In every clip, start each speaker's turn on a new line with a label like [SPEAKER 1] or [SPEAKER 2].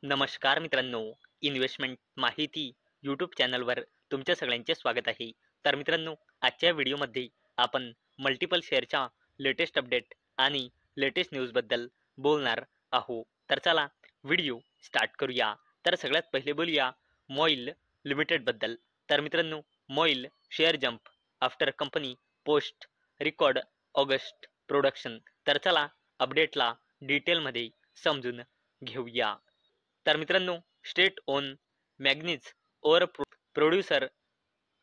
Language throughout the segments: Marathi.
[SPEAKER 1] नमस्कार मित्रांनो, इन्व्हेस्टमेंट माहिती यूट्यूब चॅनलवर तुमच्या सगळ्यांचे स्वागत आहे. तर मित्रांनो, आजच्या व्हिडिओमध्ये आपण मल्टिपल शेअरच्या लेटेस्ट अपडेट आणि लेटेस्ट न्यूजबद्दल बोलणार आहोत. तर चला व्हिडिओ स्टार्ट करूया. तर सगळ्यात पहिले बोलूया मोइल लिमिटेडबद्दल. तर मित्रांनो, MOIL share jump after company post record August production. तर चला अपडेटला डिटेलमध्ये समजून घेऊया. तर मित्रांनो, state own manganese ore producer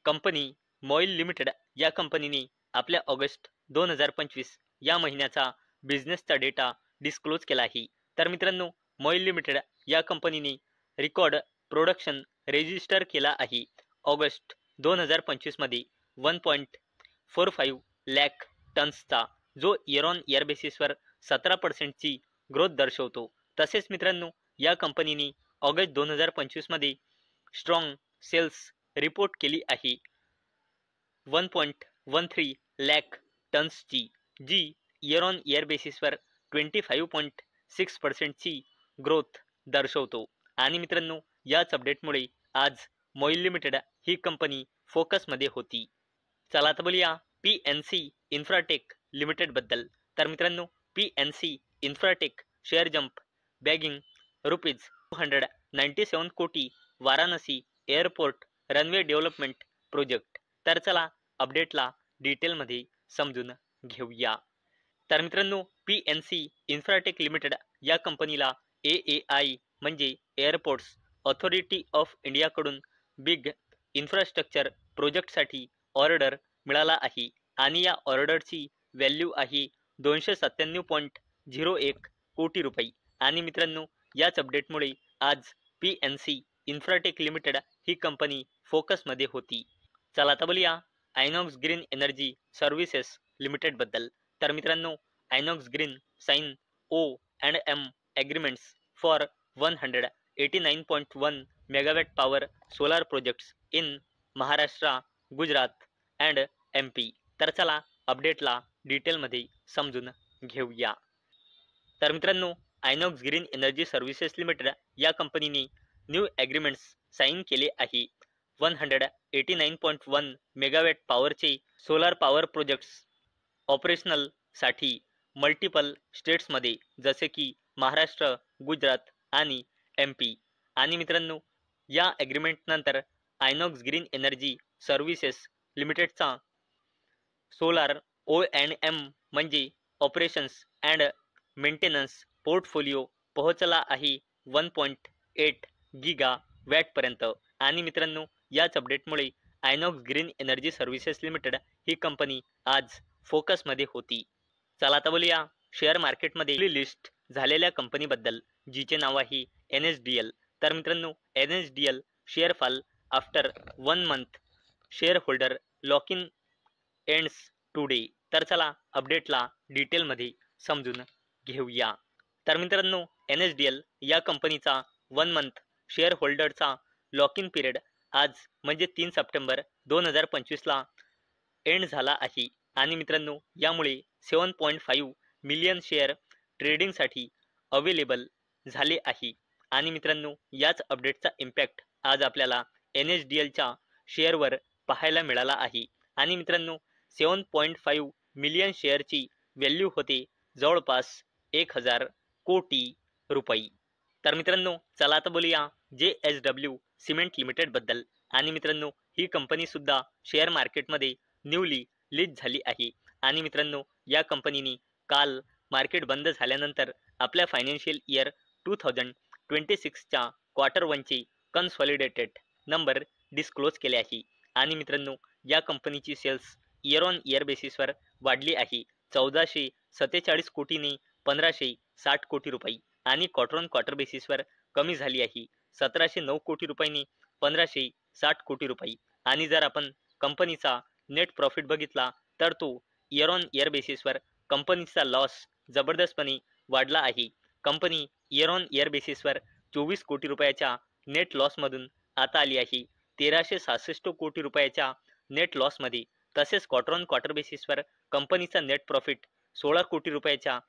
[SPEAKER 1] company MOIL limited या कंपनीने आपल्या ऑगस्ट 2025 या महिन्याचा बिझनेसचा डेटा डिस्क्लोज केला आहे. तर मित्रांनो, मोइल लिमिटेड या कंपनीने रेकॉर्ड प्रोडक्शन रेजिस्टर केला आहे. ऑगस्ट 2025 मध्ये 1.45 लाख टन्सचा, जो इयर ऑन इयर बेसिसवर 17% ग्रोथ दर्शवतो. तसेच मित्रांनो, या कंपनीने ऑगस्ट 2025 मध्ये स्ट्रॉंग सेल्स रिपोर्ट केली आहे 1.13 लाख टन्सची, जी इयर ऑन इयर बेसिसवर 25.6% ग्रोथ दर्शवतो. आणि मित्रांनो, याच अपडेटमुळे आज मोइल लिमिटेड ही कंपनी फोकसमध्ये होती. चला तर बोलूया PNC इन्फ्राटेक लिमिटेडबद्दल. तर मित्रांनो, PNC Infratech share jump bagging ₹297 कोटी Varanasi airport runway development project. तर चला अपडेटला डिटेलमध्ये समजून घेऊया. तर मित्रांनो, PNC इन्फ्राटेक लिमिटेड या कंपनीला AAI म्हणजे एअरपोर्ट्स ऑथॉरिटी ऑफ इंडियाकडून बिग इन्फ्रास्ट्रक्चर प्रोजेक्टसाठी ऑर्डर मिळाला आहे आणि या ऑर्डरची व्हॅल्यू आहे 297.01 कोटी रुपये. आणि मित्रांनो, याच अपडेटमुळे आज PNC इन्फ्राटेक लिमिटेड ही कंपनी फोकसमध्ये होती. चला तर बोलूया आयनॉक्स ग्रीन एनर्जी सर्व्हिसेस लिमिटेडबद्दल. तर मित्रांनो, Inox green sign O&M agreements for 189.1 megawatt power solar projects in Maharashtra, Gujarat and MP. तर चला अपडेटला डिटेलमध्ये समजून घेऊया. तर मित्रांनो, Inox green energy services limited या कंपनीने न्यू ॲग्रीमेंट्स साइन केले आहे 189.1 मेगावॅट पॉवरचे सोलार पॉवर प्रोजेक्ट्स ऑपरेशनलसाठी मल्टिपल स्टेट्समध्ये, जसे की महाराष्ट्र, गुजरात आणि MP. आणि मित्रांनो, या ॲग्रीमेंटनंतर आयनॉक्स ग्रीन एनर्जी सर्व्हिसेस लिमिटेडचा सोलार O&M म्हणजे ऑपरेशन्स अँड मेंटेनन्स पोर्टफोलिओ पोहोचला आहे 1.8 गीगावॅटपर्यंत. आणि मित्रांनो, याच अपडेटमुळे Inox green energy services limited ही कंपनी आज फोकसमध्ये होती. चला तर बोलूया शेअर मार्केटमध्ये लिस्ट झालेल्या कंपनीबद्दल, जिचे नाव आहे NSDL. तर मित्रांनो, NSDL share fall after 1 month, share holder lock in ends today. तर चला अपडेटला डिटेलमध्ये समजून घेऊया. तर मित्रांनो, NSDL या कंपनीचा 1 मंथ शेअर होल्डरचा लॉक इन पिरियड आज म्हणजे 3 सप्टेंबर 2025 ला एंड झाला आहे. आणि मित्रांनो, यामुळे 7.5 मिलियन शेअर ट्रेडिंगसाठी अवेलेबल झाले आहे. आणि मित्रांनो, याच अपडेटचा इम्पॅक्ट आज आपल्याला NSDLच्या शेअरवर पाहायला मिळाला आहे. आणि मित्रांनो, 7.5 मिलियन शेअरची व्हॅल्यू होते जवळपास 1000 कोटी रुपये. तर मित्रांनो, चला आता बोलूया JSW सिमेंट लिमिटेडबद्दल. आणि मित्रांनो, ही कंपनी सुद्धा शेअर मार्केटमध्ये न्यूली लिस्ट झाली आहे. आणि मित्रांनो, या कंपनीने काल मार्केट बंद झाल्यानंतर आपल्या फायनान्शियल इयर 2026च्या क्वार्टर 1चे कन्सॉलिडेटेड नंबर डिस्क्लोज केले आहे. आणि मित्रांनो, या कंपनीची सेल्स इयर ऑन इयर बेसिसवर वाढली आहे 1447 कोटीने 1560 कोटी रुपये. आणि क्वार्टर ऑन क्वार्टर बेसिसवर कमी झाली आहे 1709 कोटी रुपयांनी 1560 कोटी रुपये. आणि जर आपण कंपनीचा नेट प्रॉफिट बघितला तर तो इयर ऑन इयर बेसिसवर कंपनीचा लॉस जबरदस्तपणे वाढला आहे. कंपनी इयर ऑन इयर बेसिसवर 24 कोटी रुपयाच्या नेट लॉसमधून आता आली आहे 1366 कोटी रुपयाच्या नेट लॉसमध्ये. तसेच क्वार्टर ऑन क्वार्टर बेसिसवर कंपनीचा नेट प्रॉफिट 16 कोटी रुपयाच्या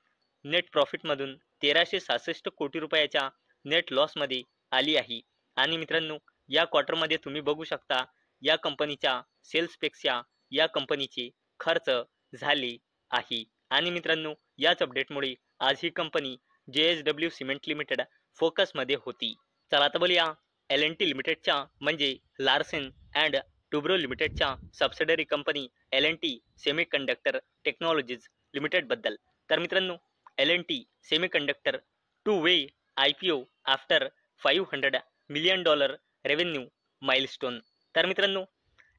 [SPEAKER 1] नेट प्रॉफिटमधून 1366 कोटी रुपयाच्या नेट लॉसमध्ये आली आहे. आणि मित्रांनो, या क्वार्टरमध्ये तुम्ही बघू शकता या कंपनीच्या सेल्सपेक्षा या कंपनीचे खर्च झाले आहे. आणि मित्रांनो, याच अपडेटमुळे आज ही कंपनी JSW सिमेंट लिमिटेड फोकसमध्ये होती. चला आता बोलूया L&T लिमिटेडच्या म्हणजे लार्सन अँड टुब्रो लिमिटेडच्या subsidiary company L&T semiconductor technologies limited बद्दल. तर मित्रांनो, L&T semiconductor two way IPO after $500 million revenue milestone. तर मित्रांनो,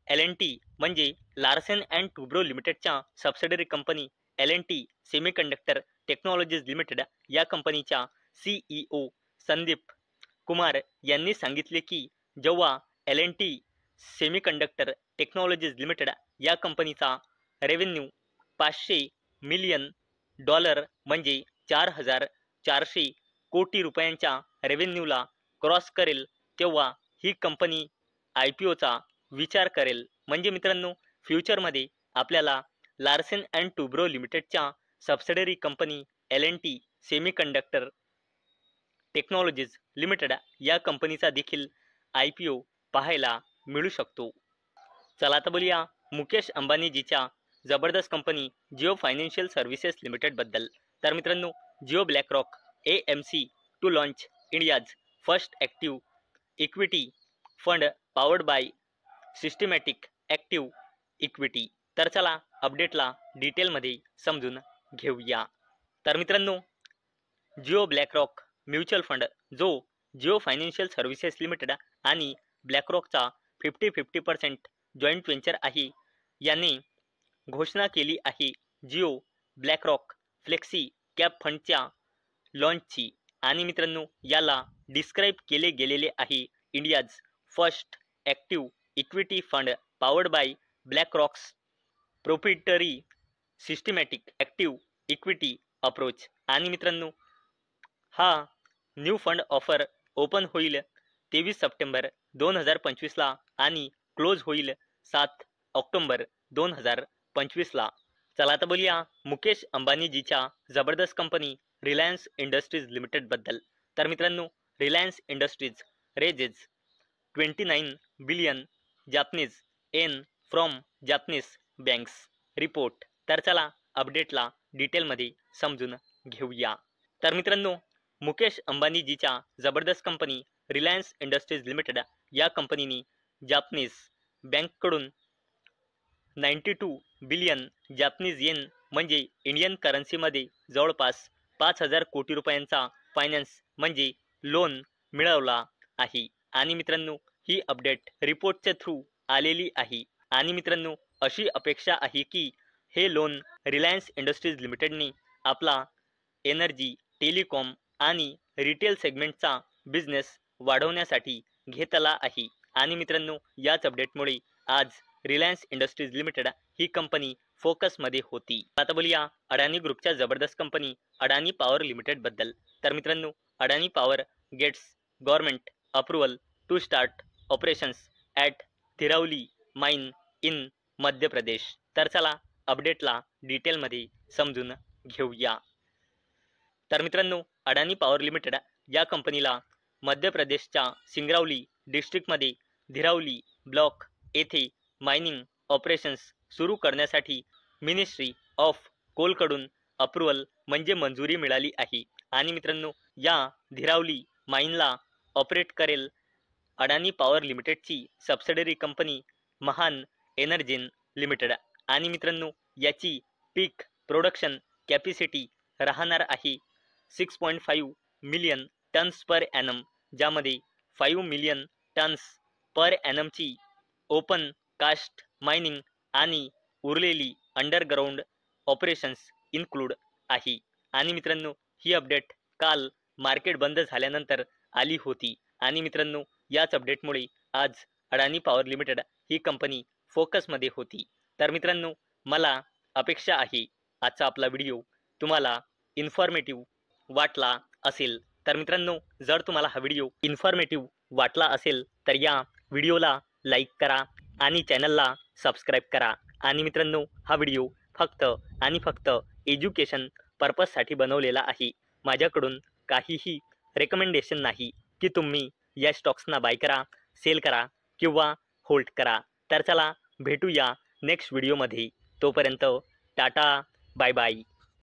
[SPEAKER 1] L&T म्हणजे लार्सन अँड टुब्रो लिमिटेडच्या subsidiary company L&T semiconductor technologies limited या कंपनीच्या CEO संदीप कुमार यांनी सांगितले की जेव्हा L&T सेमीकंडक्टर टेक्नॉलॉजीज लिमिटेड या कंपनीचा रेव्हेन्यू $500 मिलियन म्हणजे 4,400 कोटी रुपयांच्या रेव्हेन्यूला क्रॉस करेल, तेव्हा ही कंपनी IPOचा विचार करेल. म्हणजे मित्रांनो, फ्युचरमध्ये आपल्याला लार्सन अँड टुब्रो लिमिटेडच्या subsidiary company L&T semiconductor technologies limited या कंपनीचा देखील IPO पाहायला मिळू शकतो. चला आता बोलूया मुकेश अंबानीजीच्या जबरदस्त company Jio financial services limited बद्दल. तर मित्रांनो, Jio BlackRock AMC to launch India's first active equity fund powered by systematic active equity. तर चला अपडेटला डिटेलमध्ये समजून घेऊया. तर मित्रांनो, जिओ ब्लॅकरॉक म्युच्युअल फंड जो जिओ फायनान्शियल सर्व्हिसेस लिमिटेड आणि ब्लॅकरॉकचा 50-50% जॉईंट व्हेंचर आहे, याने घोषणा केली आहे जिओ ब्लॅकरॉक फ्लेक्सी कॅप फंडच्या लॉन्चची. आणि मित्रांनो, याला डिस्क्राईब केले गेलेले आहे India's first active equity fund powered by BlackRock's proprietary systematic active equity approach. आणि मित्रांनो, हा न्यू फंड ऑफर ओपन होईल 23 सप्टेंबर 2025 आणि क्लोज होईल 7 ऑक्टोबर 2025. चला आता बोलूया मुकेश अंबानीजीच्या जबरदस्त कंपनी रिलायन्स इंडस्ट्रीज लिमिटेड बद्दल. तर मित्रांनो, Reliance industries raises 29 billion Japanese N from Japanese banks report. तर चला अपडेटला डिटेलमध्ये समजून घेऊया. तर मित्रांनो, मुकेश अंबानीजीच्या जबरदस्त कंपनी रिलायन्स इंडस्ट्रीज लिमिटेड या कंपनीने जापनीज बँककडून 92 बिलियन जापनीज येन म्हणजे इंडियन करन्सीमध्ये जवळपास 5,000 कोटी रुपयांचा फायनान्स म्हणजे लोन मिळवला आहे. आणि मित्रांनो, ही अपडेट रिपोर्टच्या थ्रू आलेली आहे. आणि मित्रांनो, अशी अपेक्षा आहे की हे लोन रिलायन्स इंडस्ट्रीज लिमिटेडने आपला एनर्जी, टेलिकॉम आणि रिटेल सेगमेंटचा बिझनेस वाढवण्यासाठी घेतला आहे. आणि मित्रांनो, याच अपडेटमुळे आज रिलायन्स इंडस्ट्रीज लिमिटेड ही कंपनी फोकसमध्ये होती. आता बोलूया अडानी ग्रुपच्या जबरदस्त कंपनी अडानी पॉवर लिमिटेड बद्दल. तर मित्रांनो, Adani power gets government approval to start operations at Dhirauli mine in Madhya Pradesh. तर चला अपडेटला डिटेलमध्ये समजून घेऊया. तर मित्रांनो, अडानी पॉवर लिमिटेड या कंपनीला मध्य प्रदेशच्या सिंगरौली डिस्ट्रिक्टमध्ये धिरावली ब्लॉक येथे मायनिंग ऑपरेशन्स सुरू करण्यासाठी मिनिस्ट्री ऑफ कोलकडून अप्रुव्हल म्हणजे मंजुरी मिळाली आहे. आणि मित्रांनो, या धिरावली माइनला ऑपरेट करेल अडानी पॉवर लिमिटेडची सबसिडरी कंपनी महान एनर्जेन लिमिटेड. आणि मित्रांनो, याची पीक प्रोडक्शन कॅपॅसिटी राहणार आहे 6.5 मिलियन टन्स पर ॲनम, ज्यामध्ये 5 मिलियन टन्स पर ॲनमची ओपन कास्ट मायनिंग आणि उरलेली अंडरग्राउंड ऑपरेशन्स इन्क्लूड आहे. आणि मित्रांनो, ही अपडेट काल मार्केट बंद झाल्यानंतर आली होती. आणि मित्रांनो, याच अपडेटमुळे आज अडानी पॉवर लिमिटेड ही कंपनी फोकसमध्ये होती. तर मित्रांनो, मला अपेक्षा आहे आजचा आपला व्हिडिओ तुम्हाला इन्फॉर्मेटिव्ह वाटला असेल. तर मित्रांनो, जर तुम्हाला हा व्हिडिओ इन्फॉर्मेटिव्ह वाटला असेल तर या व्हिडिओला लाईक करा आणि चॅनलला सबस्क्राईब करा. आणि मित्रांनो, हा व्हिडिओ फक्त आणि फक्त एज्युकेशन पर्पजसाठी बनवलेला आहे. माझ्याकडून काहीही रेकमेंडेशन नाही की तुम्ही या स्टॉक्सना बाय करा, सेल करा किंवा होल्ड करा. तर चला भेटूया नेक्स्ट व्हिडिओमध्ये. तोपर्यंत टाटा, बाय बाय.